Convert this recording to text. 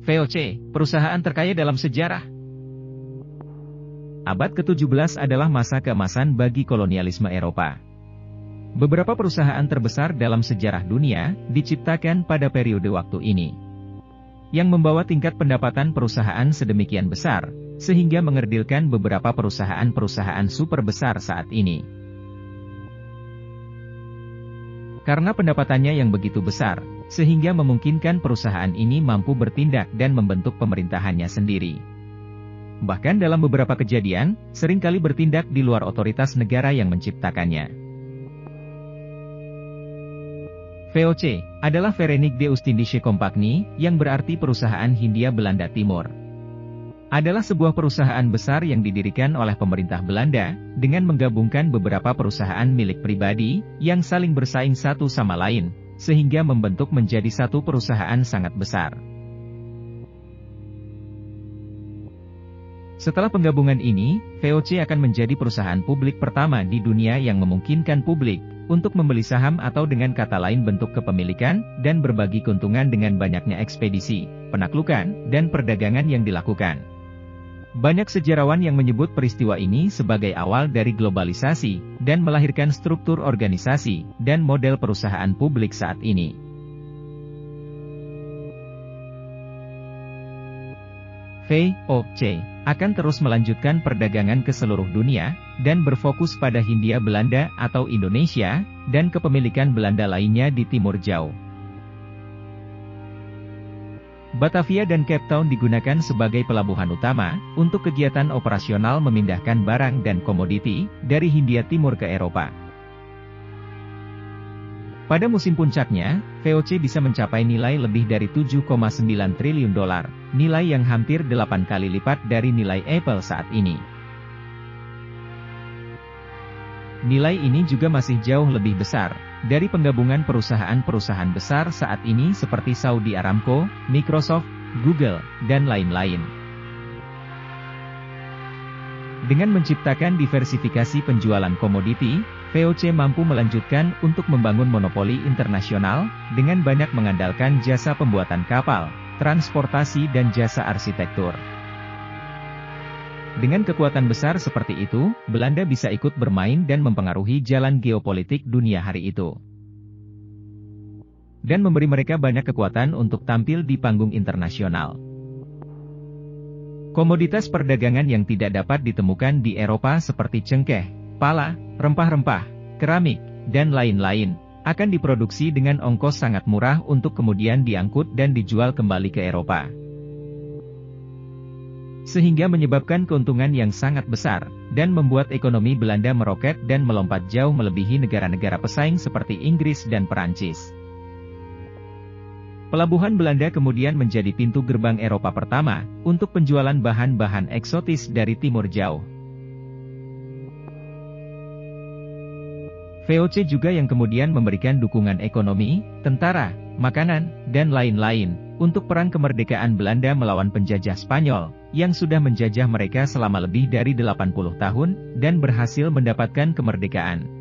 VOC, perusahaan terkaya dalam sejarah. Abad ke-17 adalah masa keemasan bagi kolonialisme Eropa. Beberapa perusahaan terbesar dalam sejarah dunia diciptakan pada periode waktu ini, yang membawa tingkat pendapatan perusahaan sedemikian besar, sehingga mengerdilkan beberapa perusahaan-perusahaan super besar saat ini. Karena pendapatannya yang begitu besar, sehingga memungkinkan perusahaan ini mampu bertindak dan membentuk pemerintahannya sendiri. Bahkan dalam beberapa kejadian, seringkali bertindak di luar otoritas negara yang menciptakannya. VOC adalah Verenigde Oostindische Compagnie, yang berarti Perusahaan Hindia Belanda Timur. Adalah sebuah perusahaan besar yang didirikan oleh pemerintah Belanda, dengan menggabungkan beberapa perusahaan milik pribadi, yang saling bersaing satu sama lain, sehingga membentuk menjadi satu perusahaan sangat besar. Setelah penggabungan ini, VOC akan menjadi perusahaan publik pertama di dunia yang memungkinkan publik untuk membeli saham atau dengan kata lain bentuk kepemilikan, dan berbagi keuntungan dengan banyaknya ekspedisi, penaklukan, dan perdagangan yang dilakukan. Banyak sejarawan yang menyebut peristiwa ini sebagai awal dari globalisasi, dan melahirkan struktur organisasi, dan model perusahaan publik saat ini. VOC akan terus melanjutkan perdagangan ke seluruh dunia, dan berfokus pada Hindia Belanda atau Indonesia, dan kepemilikan Belanda lainnya di Timur Jauh. Batavia dan Cape Town digunakan sebagai pelabuhan utama, untuk kegiatan operasional memindahkan barang dan komoditi, dari Hindia Timur ke Eropa. Pada musim puncaknya, VOC bisa mencapai nilai lebih dari 7,9 triliun dolar, nilai yang hampir 8 kali lipat dari nilai Apple saat ini. Nilai ini juga masih jauh lebih besar dari penggabungan perusahaan-perusahaan besar saat ini seperti Saudi Aramco, Microsoft, Google, dan lain-lain. Dengan menciptakan diversifikasi penjualan komoditi, VOC mampu melanjutkan untuk membangun monopoli internasional, dengan banyak mengandalkan jasa pembuatan kapal, transportasi dan jasa arsitektur. Dengan kekuatan besar seperti itu, Belanda bisa ikut bermain dan mempengaruhi jalan geopolitik dunia hari itu. Dan memberi mereka banyak kekuatan untuk tampil di panggung internasional. Komoditas perdagangan yang tidak dapat ditemukan di Eropa seperti cengkeh, pala, rempah-rempah, keramik, dan lain-lain, akan diproduksi dengan ongkos sangat murah untuk kemudian diangkut dan dijual kembali ke Eropa. Sehingga menyebabkan keuntungan yang sangat besar, dan membuat ekonomi Belanda meroket dan melompat jauh melebihi negara-negara pesaing seperti Inggris dan Perancis. Pelabuhan Belanda kemudian menjadi pintu gerbang Eropa pertama, untuk penjualan bahan-bahan eksotis dari Timur Jauh. VOC juga yang kemudian memberikan dukungan ekonomi, tentara, makanan, dan lain-lain, untuk perang kemerdekaan Belanda melawan penjajah Spanyol, yang sudah menjajah mereka selama lebih dari 80 tahun, dan berhasil mendapatkan kemerdekaan.